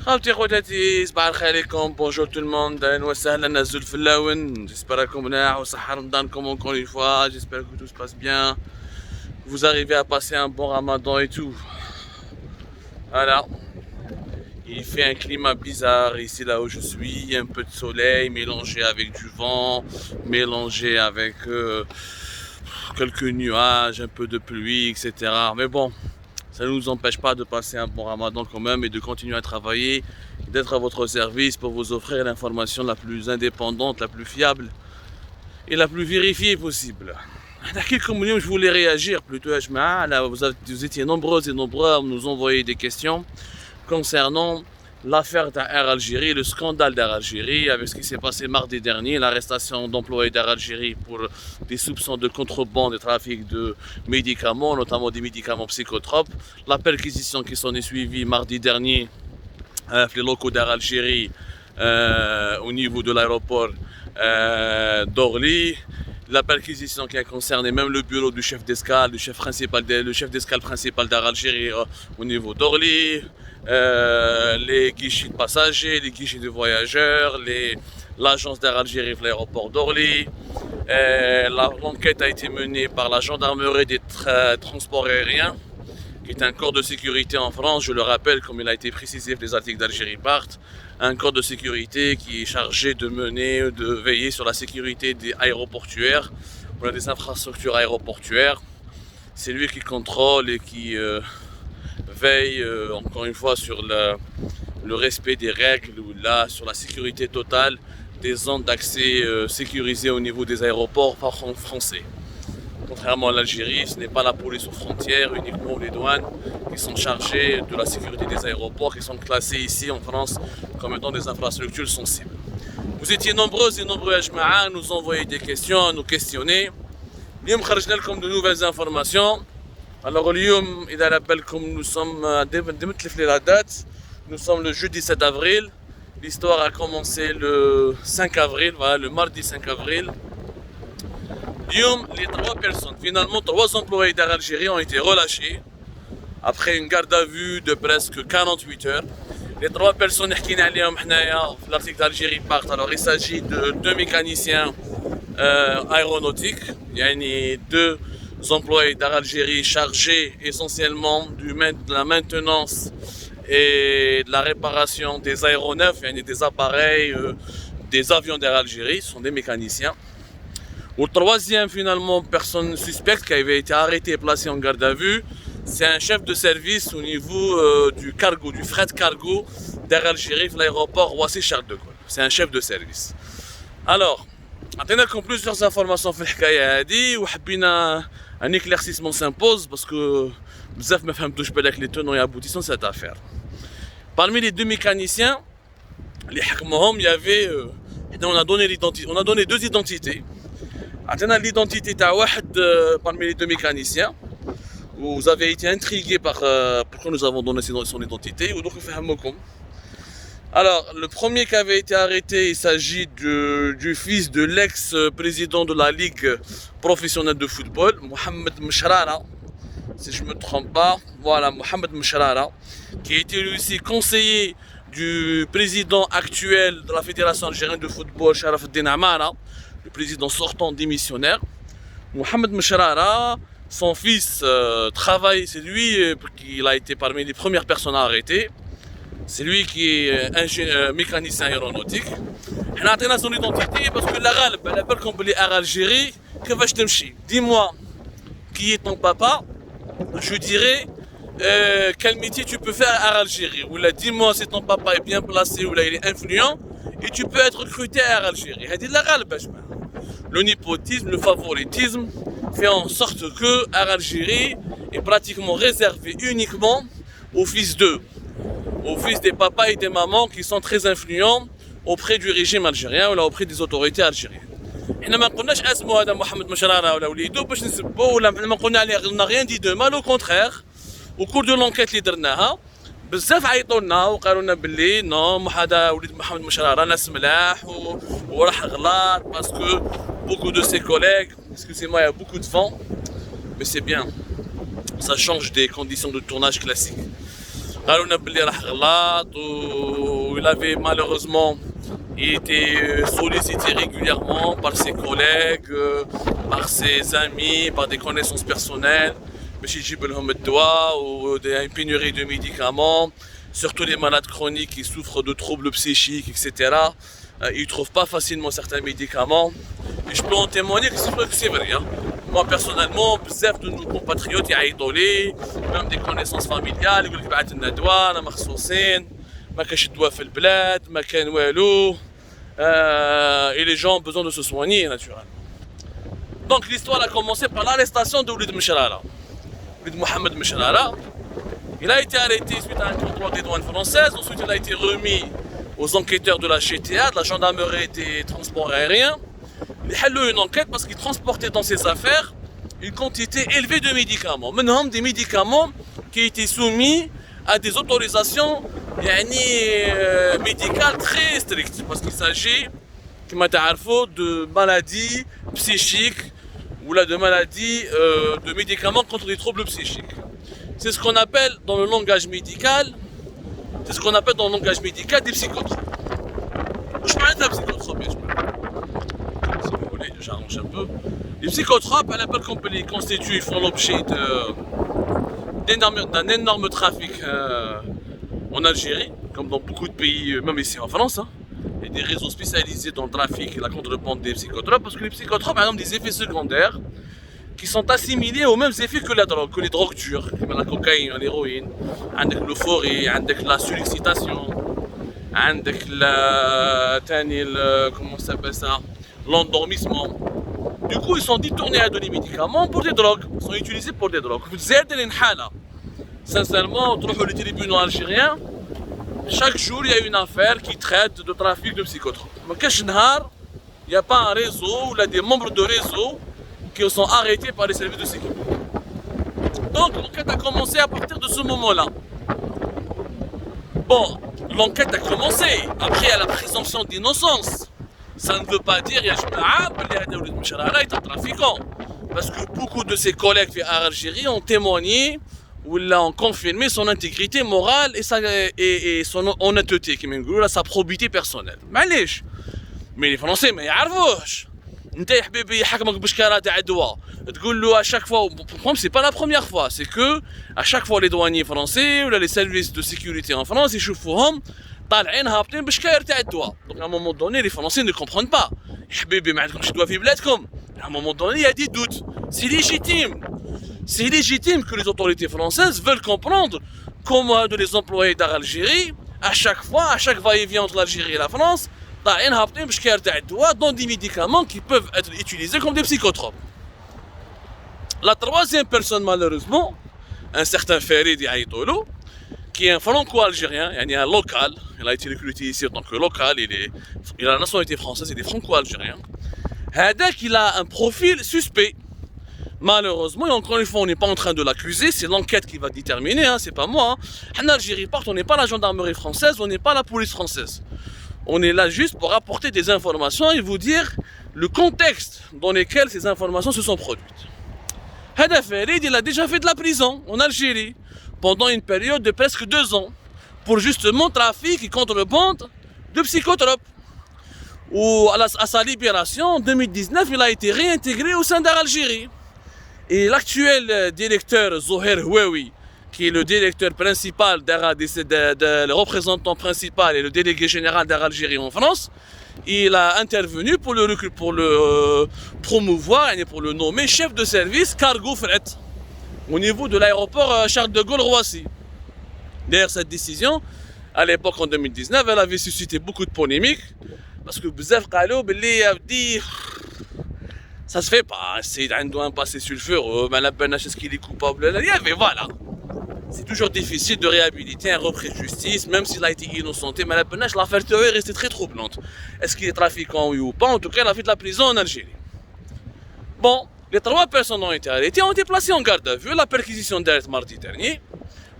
خالتي خواتاتي صباح الخير عليكم. بونجور تو الموند، اهلا وسهلا. نزل في اللون. جيسبر راكم ملاح وصحة رمضانكم encore une fois. J'espère que tout se passe bien. Vous arrivez à passer un bon ramadan et tout. Voilà. Il fait un climat bizarre ici là où je suis. Un peu de soleil mélangé avec du vent, mélangé avec quelques nuages, un peu de pluie, etc. Mais bon, ça ne nous empêche pas de passer un bon ramadan quand même et de continuer à travailler, d'être à votre service pour vous offrir l'information la plus indépendante, la plus fiable et la plus vérifiée possible. Je voulais réagir plutôt à Jma'a. Là, vous étiez nombreux et nombreux à nous envoyer des questions concernant l'affaire d'Air Algérie, le scandale d'Air Algérie, avec ce qui s'est passé mardi dernier, l'arrestation d'employés d'Air Algérie pour des soupçons de contrebande et trafic de médicaments, notamment des médicaments psychotropes, la perquisition qui s'en est suivie mardi dernier les locaux d'Air Algérie au niveau de l'aéroport d'Orly, la perquisition qui a concerné même le bureau du chef d'escale, le chef d'escale principal d'Air Algérie au niveau d'Orly, les guichets de passagers, les guichets de voyageurs, l'agence d'Air Algérie à l'aéroport d'Orly. L'enquête a été menée par la gendarmerie des transports aériens, qui est un corps de sécurité en France, je le rappelle, comme il a été précisé les articles d'Algérie partent, un corps de sécurité qui est chargé de veiller sur la sécurité des aéroportuaires, on a des infrastructures aéroportuaires. C'est lui qui contrôle et qui veille encore une fois sur le respect des règles, sur la sécurité totale des zones d'accès sécurisées au niveau des aéroports français. Contrairement à l'Algérie, ce n'est pas la police aux frontières, uniquement les douanes qui sont chargées de la sécurité des aéroports, qui sont classés ici en France comme étant des infrastructures sensibles. Vous étiez nombreux et nombreux à Jma'a à nous envoyer des questions, à nous questionner. اليوم خرجنا لكم de nouvelles informations. Alors اليوم إذا على بالكم nous sommes la date, nous sommes le jeudi 7 avril. L'histoire a commencé le 5 avril, voilà, le mardi 5 avril. Les trois personnes, finalement 3 employés d'Air Algérie ont été relâchés après une garde à vue de presque 48 heures. Les 3 personnes l'article d'Algérie partent. Alors il s'agit de 2 mécaniciens aéronautiques, il y a 2 employés d'Air Algérie chargés essentiellement de la maintenance et de la réparation des aéronefs, il y a des appareils, des avions d'Air Algérie, ce sont des mécaniciens. Au troisième, finalement, personne suspecte qui avait été arrêté et placé en garde à vue, c'est un chef de service au niveau du cargo, du fret cargo d'Air Algérie, l'aéroport Roissy-Charles de Gaulle. C'est un chef de service. Alors, عطيناكم plusieurs informations في الحكايه هذه وحبينا un éclaircissement s'impose parce que بزاف ما فهمتوش بالك les tenants et aboutissants de cette affaire. Parmi les 2 mécaniciens, les حكمهم, il y avait on a donné 2 identités. عطينا l'identité تاع واحد parmi les 2 mécaniciens. Vous avez été intrigué par pourquoi nous avons donné son identité. Alors, le premier qui avait été arrêté, il s'agit du fils de l'ex-président de la Ligue professionnelle de football, Mohamed Mchrara, si je ne me trompe pas. Voilà, Mohamed Mchrara, qui a été lui aussi conseiller du président actuel de la Fédération algérienne de football, Sharaf El Amara, le président sortant démissionnaire. Mohamed Mchrara, son fils travaille, c'est lui qui a été parmi les premières personnes à arrêter. C'est lui qui est mécanicien aéronautique. On a donné son identité parce que la Galb, elle appelle comme les Air Algérie, que vas-tu t'emchi? Dis-moi qui est ton papa, je dirais quel métier tu peux faire à Air Algérie. Ou là, dis-moi si ton papa est bien placé ou là il est influent et tu peux être recruté à Air Algérie. Elle dit la Galb, le népotisme, le favoritisme fait en sorte que Air Algérie est pratiquement réservé uniquement aux fils des papas et des mamans qui sont très influents auprès du régime algérien ou là auprès des autorités algériennes. حنا ما قلناش اسمه هذا محمد مشرارة ولا وليدو باش نسبوه ولا ما قلنا عليه rien dit de mal, au contraire. Au cours de l'enquête اللي درناها بزاف عيطوا لنا وقالوا لنا باللي نو هذا وليد محمد مشرارة ناس ملاح وراح غلط parce que beaucoup de ses collègues, excusez-moi, il y a beaucoup de vent, mais c'est bien, ça change des conditions de tournage classiques. قالوا لنا بلي راح غلط il avait malheureusement il était sollicité régulièrement par ses collègues, par ses amis, par des connaissances personnelles باش يجيب لهم الدواء ou une pénurie de médicaments, surtout les malades chroniques qui souffrent de troubles psychiques, etc. Ils ne trouvent pas facilement certains médicaments. Et je peux en témoigner que c'est vrai. Hein. Moi personnellement, بزاف de nos compatriotes يعيطوا لي, même des connaissances familiales, يقول لك بعث لنا دواء, أنا مخصوصين, ما كاش الدواء في البلاد, ما كان والو. Et les gens ont besoin de se soigner naturellement. Donc l'histoire a commencé par l'arrestation de Walid Michrara. Walid Mohamed Michrara. Il a été arrêté suite à un contrôle des douanes françaises. Ensuite, il a été remis aux enquêteurs de la GTA, de la gendarmerie des transports aériens. Ils ont eu une enquête parce qu'il transportait dans ses affaires une quantité élevée de médicaments. Maintenant, des médicaments qui étaient soumis à des autorisations médicales très strictes. Parce qu'il s'agit, comme vous de maladies psychiques ou là, de maladies de médicaments contre les troubles psychiques. C'est ce qu'on appelle dans le langage médical, des psychotropes. Je parle de la psychotrope, si vous voulez, j'arrange un peu. Les psychotropes, à la base qu'on peut les constituer, ils font l'objet d'un énorme trafic en Algérie, comme dans beaucoup de pays, même ici en France. Hein. Il y a des réseaux spécialisés dans le trafic et la contrebande des psychotropes, parce que les psychotropes ont des effets secondaires qui sont assimilés aux mêmes effets que la drogue, que les drogues dures, comme la cocaïne, l'héroïne, avec l'euphorie, avec la surexcitation, avec comment ça s'appelle ça, l'endormissement. Du coup, ils sont détournés à des médicaments pour des drogues, ils sont utilisés pour des drogues. Sincèrement, on trouve les tribunaux algériens, chaque jour il y a une affaire qui traite de trafic de psychotropes. Il n'y a pas un réseau ou là, des membres de réseau qui sont arrêtés par les services de sécurité. Donc l'enquête a commencé à partir de ce moment-là. Bon, l'enquête a commencé, après il y a la présomption d'innocence. Ça ne veut pas dire qu'il y a un trafiquant. Parce que beaucoup de ses collègues en Algérie ont témoigné ou ont confirmé son intégrité morale et son honnêteté, sa probité personnelle. Mais les Français, mais ils ne savent pas. انت يا حبيبي يحكمك بشكاره تاع دواء تقول له à chaque fois, c'est pas la première fois, c'est que à chaque fois les douaniers français ou les services de sécurité en France يشوفوهم طالعين هابطين بشكاير تاع الدواء. Donc à un moment donné les Français ne comprennent pas. يا حبيبي ما عندكمش دواء في بلادكم. À un moment donné il y a des doutes. C'est légitime que les autorités françaises veulent comprendre comment de les employés d'Algérie à chaque va-et-vient entre l'Algérie et la France dans des médicaments qui peuvent être utilisés comme des psychotropes. La troisième personne, malheureusement, un certain Farid Aïtolo, qui est un franco-algérien, un local, il a été recruté ici en tant que local, il a la nationalité française, il est franco-algérien. Il a un profil suspect. Malheureusement, et encore une fois, on n'est pas en train de l'accuser, c'est l'enquête qui va déterminer, hein, c'est pas moi. En Algérie, on n'est pas la gendarmerie française, on n'est pas la police française. On est là juste pour apporter des informations et vous dire le contexte dans lequel ces informations se sont produites. Hada Farid, il a déjà fait de la prison en Algérie pendant une période de presque 2 ans pour justement trafic et contrebande de psychotropes. À sa libération en 2019, il a été réintégré au sein d'Algérie. Et l'actuel directeur Zoher Houaoui, qui est le directeur principal le représentant principal et le délégué général d'Algérie en France, il a intervenu pour le promouvoir et pour le nommer chef de service cargo fret au niveau de l'aéroport Charles de Gaulle Roissy. D'ailleurs, cette décision, à l'époque en 2019, elle avait suscité beaucoup de polémiques parce que bzaf qalou billi dit ça se fait pas, c'est un passé sulfureux, mais la peine est-ce qu'il est coupable, mais voilà. C'est toujours difficile de réhabiliter un repris de justice, même s'il a été innocenté, mais l'affaire est restée très troublante. Est-ce qu'il est trafiquant, oui ou pas? En tout cas, il a fait de la prison en Algérie. Bon, les 3 personnes ont été arrêtées, ont été placées en garde à vue, la perquisition d'Aert mardi dernier,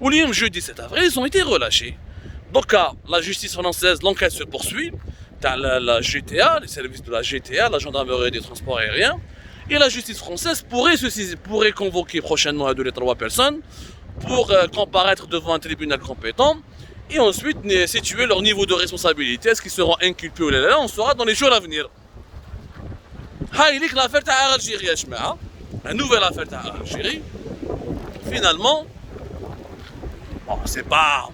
ou le jeudi 7 avril, ils ont été relâchés. Donc, la justice française, l'enquête se poursuit, dans la GTA, les services de la GTA, la gendarmerie des transports aériens, et la justice française pourrait convoquer prochainement 2 ou 3 personnes pour comparaître devant un tribunal compétent et ensuite situer leur niveau de responsabilité. Est-ce qu'ils seront inculpés ou là, on saura dans les jours à venir. Haïlik, l'affaire de Algérie, la nouvelle affaire d'Algérie. Finalement, bon, c'est pas.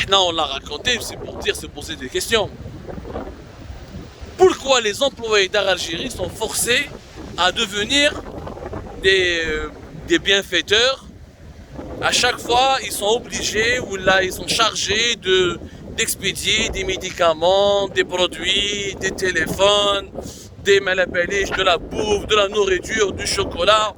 Là, on l'a raconté, c'est pour dire, se poser des questions. Pourquoi les employés d'Algérie sont forcés à devenir des bienfaiteurs? À chaque fois, ils sont obligés ou là, ils sont chargés d'expédier des médicaments, des produits, des téléphones, des malabaliches, de la bouffe, de la nourriture, du chocolat.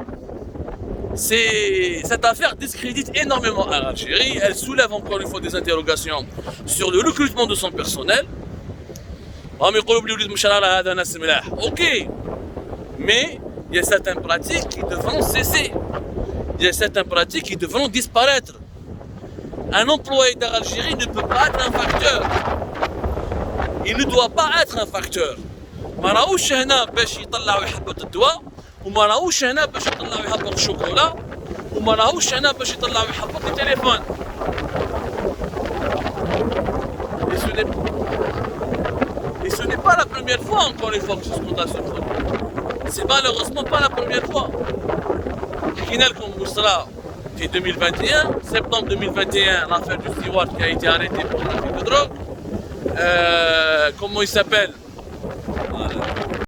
Cette affaire discrédite énormément l'Algérie. Elle soulève encore une fois des interrogations sur le recrutement de son personnel. Ok, mais il y a certaines pratiques qui devront cesser. Il y a certaines pratiques qui devront disparaître. Un employé d'Algérie ne peut pas être un facteur. Il ne doit pas être un facteur. ما راهوش هنا باش يطلعوا حبة الدواء وما راهوش هنا باش يطلعوا حبة الشوكولا وما راهوش هنا باش يطلعوا حبة التليفون. Et ce n'est pas la première fois encore une fois que ce scandale se produit. C'est malheureusement pas la première fois. حكينا لكم وصرا في 2021 septembre 2021 l'affaire du steward qui a été arrêté pour trafic de drogue. Comment il s'appelle?